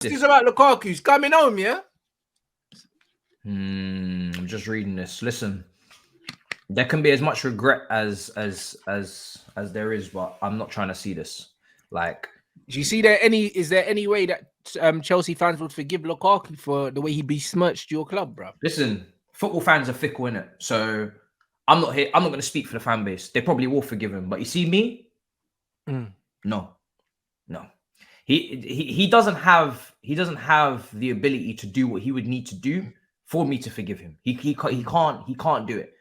This is about Lukaku's coming home, yeah? I'm just reading this. Listen, there can be as much regret as there is, but I'm not trying to see this. Like, do you see is there any way that Chelsea fans would forgive Lukaku for the way he besmirched your club, bro? Listen, football fans are fickle, innit? So I'm not going to speak for the fan base. They probably will forgive him, but you see me, no. He doesn't have the ability to do what he would need to do for me to forgive him. He can't do it.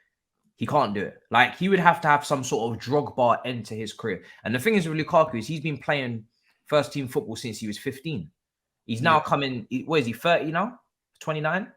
He can't do it. Like, he would have to have some sort of Drogba end to his career. And the thing is with Lukaku is he's been playing first team football since he was 15. He's now coming. What is he? 30 now? 29?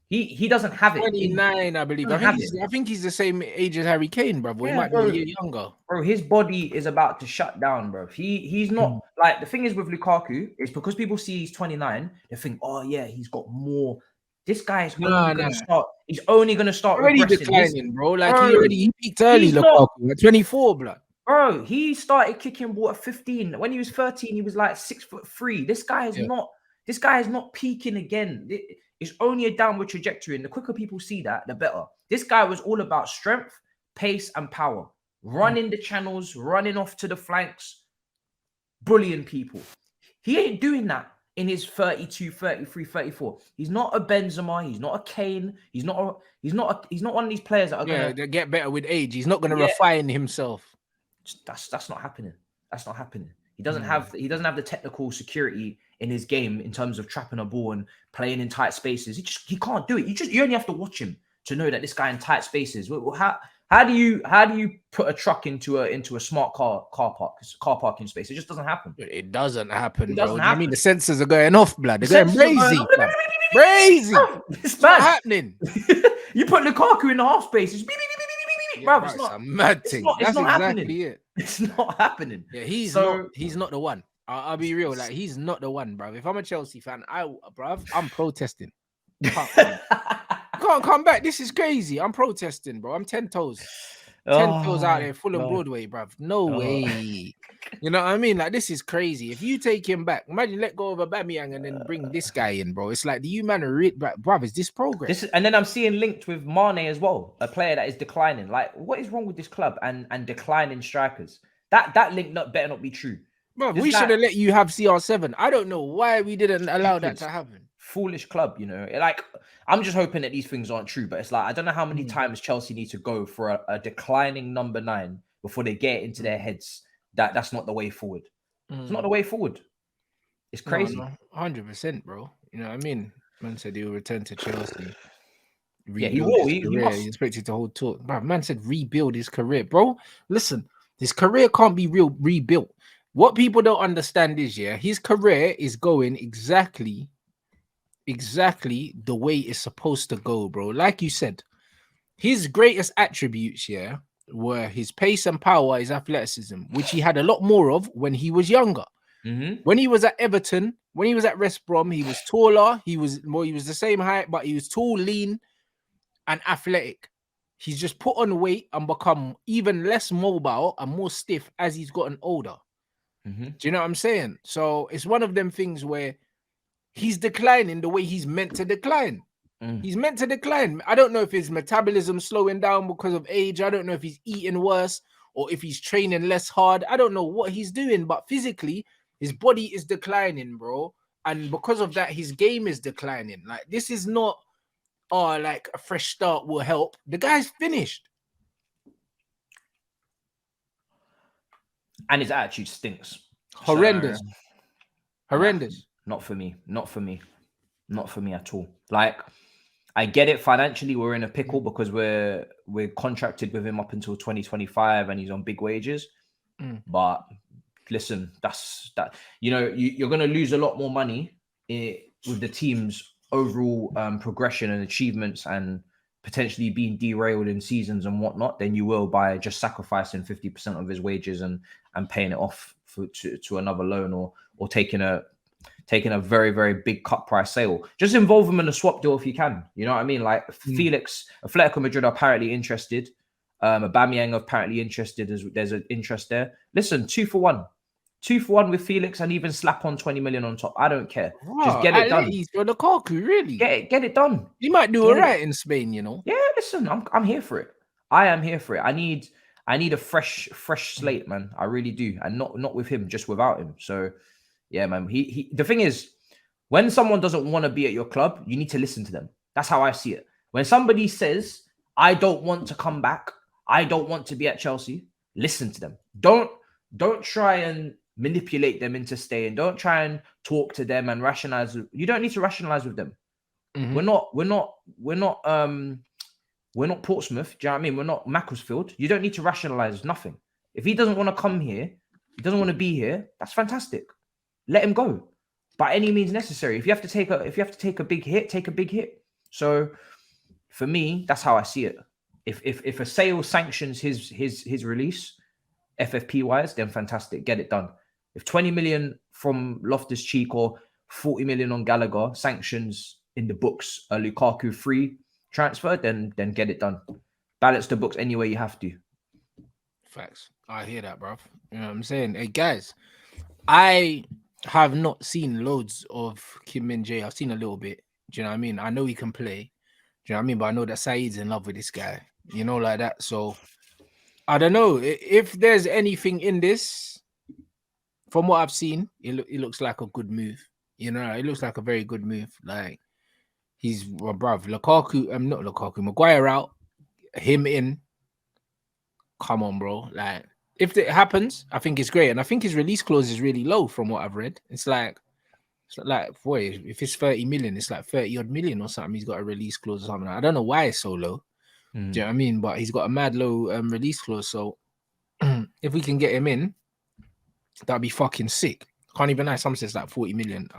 He doesn't have it. 29, I believe. I think he's the same age as Harry Kane, bro. He might be a year younger. Bro, his body is about to shut down, bro. He's not like, the thing is with Lukaku is because people see he's 29, they think, oh yeah, he's got more. This guy is only going to start. He's only going to start already declining, bro. Like, he peaked early. Lukaku at 24, blood. Bro, he started kicking ball at 15. When he was 13, he was like 6'3". This guy is not peaking again. It's only a downward trajectory, and the quicker people see that, the better. This guy was all about strength, pace, and power. Running the channels, running off to the flanks, bullying people. He ain't doing that in his 32, 33, 34. He's not a Benzema. He's not a Kane. He's not one of these players that are gonna get better with age. He's not gonna refine himself. That's not happening. That's not happening. He doesn't have the technical security in his game in terms of trapping a ball and playing in tight spaces. He can't do it. You only have to watch him to know that this guy in tight spaces. How do you put a truck into a smart car parking space? It just doesn't happen. It doesn't happen, bro. I mean, the sensors are going off, blood. They're going crazy. Crazy. It's not happening. You put Lukaku in the half space. It's bro, it's not a mad thing. That's not exactly happening. it. It's not happening. Yeah, he's not the one. I'll be real. Like, he's not the one, bro. If I'm a Chelsea fan, I'm protesting. Can't come back. This is crazy. I'm protesting, bro. I'm 10 toes. 10 toes out there, full on Broadway, bruv. No way. You know what I mean? Like, this is crazy. If you take him back, imagine let go of Aubameyang and then bring this guy in, bro. It's like, do you man bruv, is this progress? And then I'm seeing linked with Mane as well, a player that is declining. Like, what is wrong with this club and declining strikers? That link better not be true. Bro, we should have let you have CR7. I don't know why we didn't allow that to happen. Foolish club, you know. Like, I'm just hoping that these things aren't true, but it's like, I don't know how many times Chelsea need to go for a declining number 9 before they get into their heads that that's not the way forward. It's not the way forward. It's crazy. No, 100%, bro. You know what I mean? Man said he'll return to Chelsea. He will. He He's expected to hold talk. Bro, man said rebuild his career. Bro, listen, his career can't be rebuilt. What people don't understand is, his career is going exactly the way it's supposed to go, bro. Like you said, his greatest attributes, were his pace and power, his athleticism, which he had a lot more of when he was younger. When he was at Everton, when he was at West Brom, he was taller. He was the same height, but he was tall, lean, and athletic. He's just put on weight and become even less mobile and more stiff as he's gotten older. Do you know what I'm saying? So it's one of them things where he's declining the way he's meant to decline. He's meant to decline. I don't know if his metabolism's slowing down because of age. I don't know if he's eating worse or if he's training less hard. I don't know what he's doing, but physically, his body is declining, bro. And because of that, his game is declining. Like, this is not, like a fresh start will help. The guy's finished. And his attitude stinks. Horrendous. Horrendous. Not for me at all. Like, I get it financially, we're in a pickle because we're contracted with him up until 2025 and he's on big wages. But listen, that you know, you're going to lose a lot more money with the team's overall progression and achievements and potentially being derailed in seasons and whatnot than you will by just sacrificing 50% of his wages and paying it off to another loan or taking a very, very big cut price sale. Just involve him in a swap deal if you can. You know what I mean? Like Felix, Atletico Madrid are apparently interested. Aubameyang apparently interested. There's an interest there. Listen, 2 for 1. 2 for 1 with Felix and even slap on 20 million on top. I don't care. Just Wow, get it at done. least for Lukaku, really. Get it done. He might do all right in Spain, you know. Yeah, listen, I'm here for it. I am here for it. I need a fresh slate, man. I really do. And not with him, just without him. So yeah, man. He the thing is, when someone doesn't want to be at your club, you need to listen to them. That's how I see it. When somebody says, I don't want to come back, I don't want to be at Chelsea, listen to them. Don't try and manipulate them into staying. Don't try and talk to them and rationalize. You don't need to rationalize with them. We're not Portsmouth. Do you know what I mean? We're not Macclesfield. You don't need to rationalize nothing. If he doesn't want to come here, he doesn't want to be here, that's fantastic. Let him go by any means necessary. If you have to take a big hit, take a big hit. So for me, that's how I see it. If a sale sanctions his release, FFP wise, then fantastic, get it done. If 20 million from Loftus-Cheek or 40 million on Gallagher sanctions in the books a Lukaku free transfer, then get it done. Balance the books any way you have to. Facts. I hear that, bro. You know what I'm saying? Hey guys, I have not seen loads of Kim Min-jae. I've seen a little bit. Do you know what I mean? I know he can play. Do you know what I mean? But I know that Saeed's in love with this guy. You know, like that. So I don't know if there's anything in this. From what I've seen, it looks like a good move. You know, it looks like a very good move. Like he's bruv, Lukaku. Not Lukaku. Maguire out, him in. Come on, bro. Like if it happens, I think it's great, and I think his release clause is really low from what I've read. It's like boy, if it's 30 million, it's like 30 odd million or something. He's got a release clause or something. I don't know why it's so low. Do you know what I mean? But he's got a mad low release clause. So if we can get him in, that'd be fucking sick. Can't even lie. Some says like 40 million.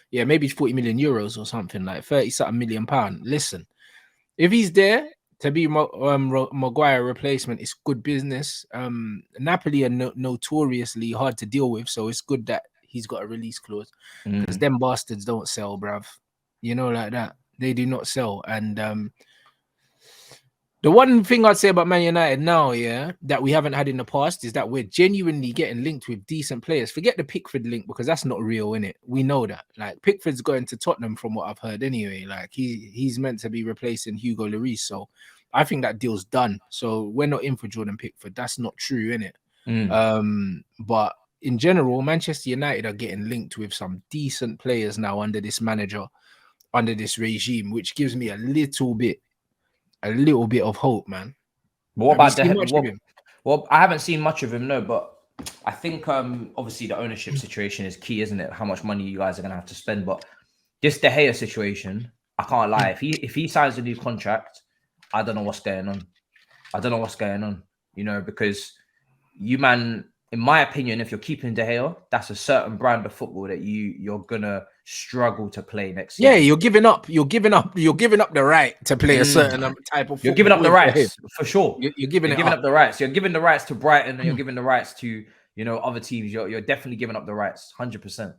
Yeah, maybe 40 million euros or something, like 30 something million pound. Listen, if he's there to be Maguire replacement, it's good business. Napoli are notoriously hard to deal with, so it's good that he's got a release clause because them bastards don't sell, bruv. You know, like that. They do not sell. And the one thing I'd say about Man United now, yeah, that we haven't had in the past is that we're genuinely getting linked with decent players. Forget the Pickford link because that's not real, innit? We know that. Like Pickford's going to Tottenham from what I've heard anyway. Like he's meant to be replacing Hugo Lloris. So I think that deal's done. So we're not in for Jordan Pickford. That's not true, innit? But in general, Manchester United are getting linked with some decent players now under this manager, under this regime, which gives me a little bit of hope, man. But what about well, I haven't seen much of him, no, but I think obviously the ownership situation is key, isn't it? How much money you guys are gonna have to spend. But this De Gea situation, I can't lie. If he signs a new contract, I don't know what's going on. You know, because you, man, in my opinion, if you're keeping De Gea, that's a certain brand of football that you're gonna struggle to play next season. Yeah, you're giving up the right to play a certain type of football. You're giving up the rights for sure. You're giving up the rights. You're giving the rights to Brighton, and you're giving the rights to, you know, other teams. You're definitely giving up the rights, 100%.